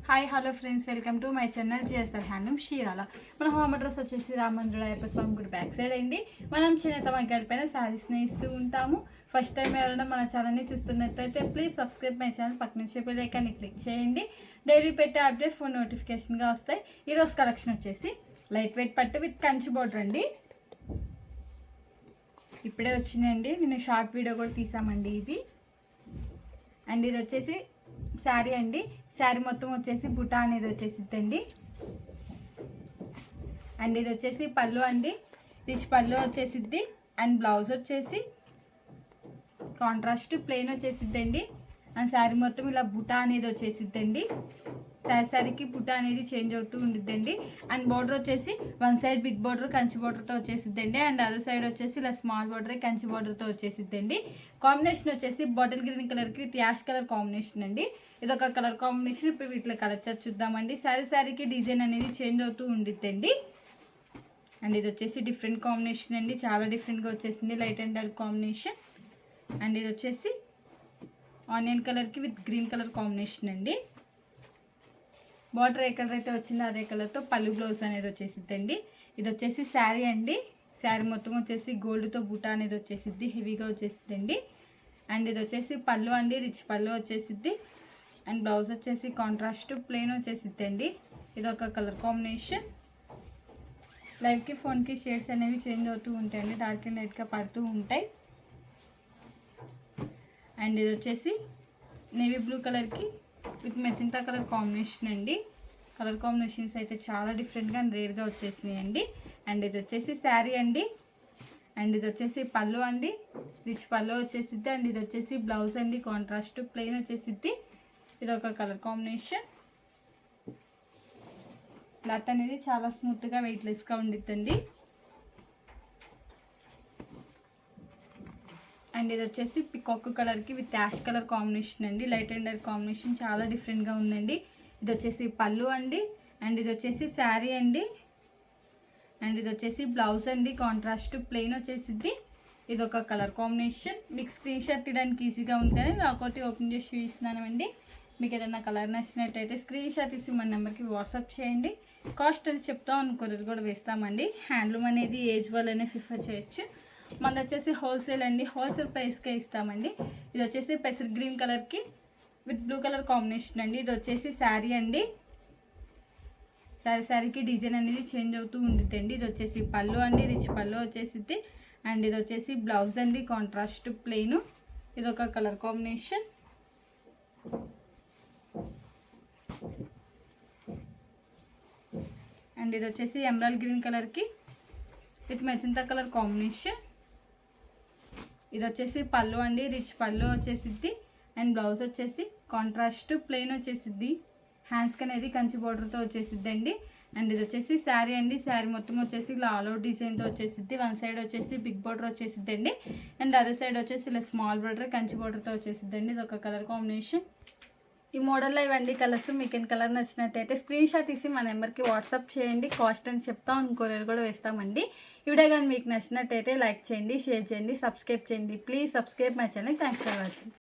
Hi hello friends, welcome to my channel GSR handloom Chirala. మన home address వచ్చేసి రామంజుడు అయ్యప్ప స్వామి గుడి back side అండి. మనం చేనేత వంకాయల పైన శారీస్ని ఇస్తూ ఉంటాము. ఫస్ట్ టైం ఎవరైనా మన ఛానల్ని చూస్తున్నట్లయితే ప్లీజ్ సబ్స్క్రైబ్ మై ఛానల్, పక్కన నుంచి బెల్ ఐకాన్ని క్లిక్ చేయండి. డైలీ పెట్టే అప్డేట్ ఫోన్ నోటిఫికేషన్గా వస్తాయి. ఈరోజు కలెక్షన్ వచ్చేసి లైట్ వెయిట్ పట్టు విత్ కంచి బోర్డర్ అండి. ఇప్పుడే వచ్చినాయండి, నేను షార్ట్ వీడియో కూడా తీసామండి ఇది. అండ్ ఇది వచ్చేసి శారీ అండి. శారీ మొత్తం వచ్చేసి బుటా అనేది వచ్చేసిద్దండి. అండ్ ఇది వచ్చేసి పళ్ళు అండి. రిచ్ పళ్ళు వచ్చేసిద్ది. అండ్ బ్లౌజ్ వచ్చేసి కాంట్రాస్ట్ ప్లెయిన్ వచ్చేసిద్దండి. అండ్ శారీ మొత్తం ఇలా బుటా అనేది వచ్చేసిద్దండి. శారీకి బుటా అనేది చేంజ్ అవుతూ ఉండిద్దండి. అండ్ బోర్డర్ వచ్చేసి one side big border Kanchi బోర్డర్తో వచ్చేసిద్దండి. అండ్ అదర్ సైడ్ వచ్చేసి ఇలా స్మాల్ బోర్డర్ కంచి బోర్డర్తో వచ్చేసిద్దండి. కాంబినేషన్ వచ్చేసి బాటిల్ గ్రీన్ కలర్కి విత్ యాష్ కలర్ కాంబినేషన్ అండి. ఇదొక కలర్ కాంబినేషన్. ఇప్పుడు వీటిలో కలర్ చూద్దామండి. శారీకి డిజైన్ అనేది చేంజ్ అవుతూ ఉండిద్దండి. అండ్ ఇది వచ్చేసి డిఫరెంట్ కాంబినేషన్ అండి, చాలా డిఫరెంట్గా వచ్చేసింది, light and dark combination. And ఇది వచ్చేసి ఆనియన్ కలర్కి విత్ గ్రీన్ కలర్ కాంబినేషన్ అండి. బార్డర్ ఏ కలర్ అయితే వచ్చిందో అదే కలర్తో పళ్ళు బ్లౌజ్ అనేది వచ్చేసిద్దండి. ఇది వచ్చేసి శారీ అండి. శారీ మొత్తం వచ్చేసి గోల్డ్తో బుటా అనేది వచ్చేసిద్ది, హెవీగా వచ్చేసిద్దండి. అండ్ ఇది వచ్చేసి పళ్ళు అండి, రిచ్ పళ్ళు వచ్చేసిద్ది. అండ్ బ్లౌజ్ వచ్చేసి కాంట్రాస్ట్ ప్లెయిన్ వచ్చేసిద్దండి. ఇది ఒక కలర్ కాంబినేషన్. లైవ్కి ఫోన్కి షేడ్స్ అనేవి చేంజ్ అవుతూ ఉంటాయండి, డార్క్ అండ్ లైట్గా పడుతూ ఉంటాయి. అండ్ ఇది వచ్చేసి నేవీ బ్లూ కలర్కి విత్ మెజంతా కలర్ కాంబినేషన్ అండి. కలర్ కాంబినేషన్స్ అయితే చాలా డిఫరెంట్గా అండ్ రేర్గా వచ్చేసినాయి అండి. అండ్ ఇది వచ్చేసి శారీ అండి. అండ్ ఇది వచ్చేసి పళ్ళు అండి, రిచ్ పళ్ళు వచ్చేసిద్ది. అండ్ ఇది వచ్చేసి బ్లౌజ్ అండి, కాంట్రాస్ట్ ప్లెయిన్ వచ్చేసిద్ది. ఇది ఒక కలర్ కాంబినేషన్. క్లాత్ అనేది చాలా స్మూత్గా వెయిట్లెస్గా ఉండిద్దండి. అండ్ ఇది వచ్చేసి పికాక్ కలర్కి విత్ యాష్ కలర్ కాంబినేషన్ అండి, లైట్ అండ్ డార్క్ కాంబినేషన్, చాలా డిఫరెంట్గా ఉందండి. ఇది వచ్చేసి పళ్ళు అండి. అండ్ ఇది వచ్చేసి శారీ అండి. అండ్ ఇది వచ్చేసి బ్లౌజ్ అండి, కాంట్రాస్ట్ ప్లెయిన్ వచ్చేసిద్ది. ఇది ఒక కలర్ కాంబినేషన్. మీకు స్క్రీన్ షాట్ తీయడానికి ఈజీగా ఉంటేనే ఒకటి ఓపెన్ చేసి చూపిస్తున్నానండి. మీకు ఏదైనా కలర్ నచ్చినట్టయితే స్క్రీన్ షాట్ తీసి మన నెంబర్కి వాట్సాప్ చేయండి. కాస్ట్ అది చెప్తాం, కొరియర్ కూడా వేస్తామండి. హ్యాండ్లూమ్ అనేది ఏజ్ వాళ్ళనే ప్రిఫర్ చేయొచ్చు. మనది వచ్చేసి హోల్సేల్ అండి, హోల్సేల్ ప్రైస్కే ఇస్తామండి. ఇది వచ్చేసి పెసర్ గ్రీన్ కలర్కి విత్ బ్లూ కలర్ కాంబినేషన్ అండి. ఇది వచ్చేసి శారీ అండి. శారీకి డిజైన్ అనేది చేంజ్ అవుతూ ఉండిద్దండి. ఇది వచ్చేసి పళ్ళు అండి, రిచ్ పళ్ళు వచ్చేసిద్ది. అండ్ ఇది వచ్చేసి బ్లౌజ్ అండి, కాంట్రాస్ట్ ప్లెయిన్. ఇది ఒక కలర్ కాంబినేషన్. అండ్ ఇది వచ్చేసి ఎమరాల్డ్ గ్రీన్ కలర్కి విత్ మెజంతా కలర్ కాంబినేషన్. ఇది వచ్చేసి పళ్ళు అండి, రిచ్ పళ్ళు వచ్చేసిద్ది. అండ్ బ్లౌజ్ వచ్చేసి కాంట్రాస్ట్ ప్లెయిన్ వచ్చేసిద్ది. హ్యాండ్స్కి అనేది కంచి బోర్డర్తో వచ్చేసిద్దండి. అండ్ ఇది వచ్చేసి శారీ అండి. శారీ మొత్తం వచ్చేసి ఇలా ఆల్ అవుట్ డిజైన్తో వచ్చేసిద్ది. వన్ సైడ్ వచ్చేసి బిగ్ బోర్డర్ వచ్చేసిద్దండి. అండ్ అదర్ సైడ్ వచ్చేసి ఇలా స్మాల్ బోర్డర్ కంచి బోర్డర్తో వచ్చేసిద్దండి. ఇది ఒక కలర్ కాంబినేషన్. ఈ మోడల్లో ఇవన్నీ కలర్స్ మీకు ఎన్ని కలర్ నచ్చినట్టయితే స్క్రీన్ షాట్ తీసి మా నెంబర్కి వాట్సాప్ చేయండి. కాస్ట్ అని చెప్తాం, కొరియర్ కూడా వేస్తామండి. ఈ వీడియో కానీ మీకు నచ్చినట్టయితే లైక్ చేయండి, షేర్ చేయండి, సబ్స్క్రైబ్ చేయండి. Please subscribe my channel. Thanks for watching.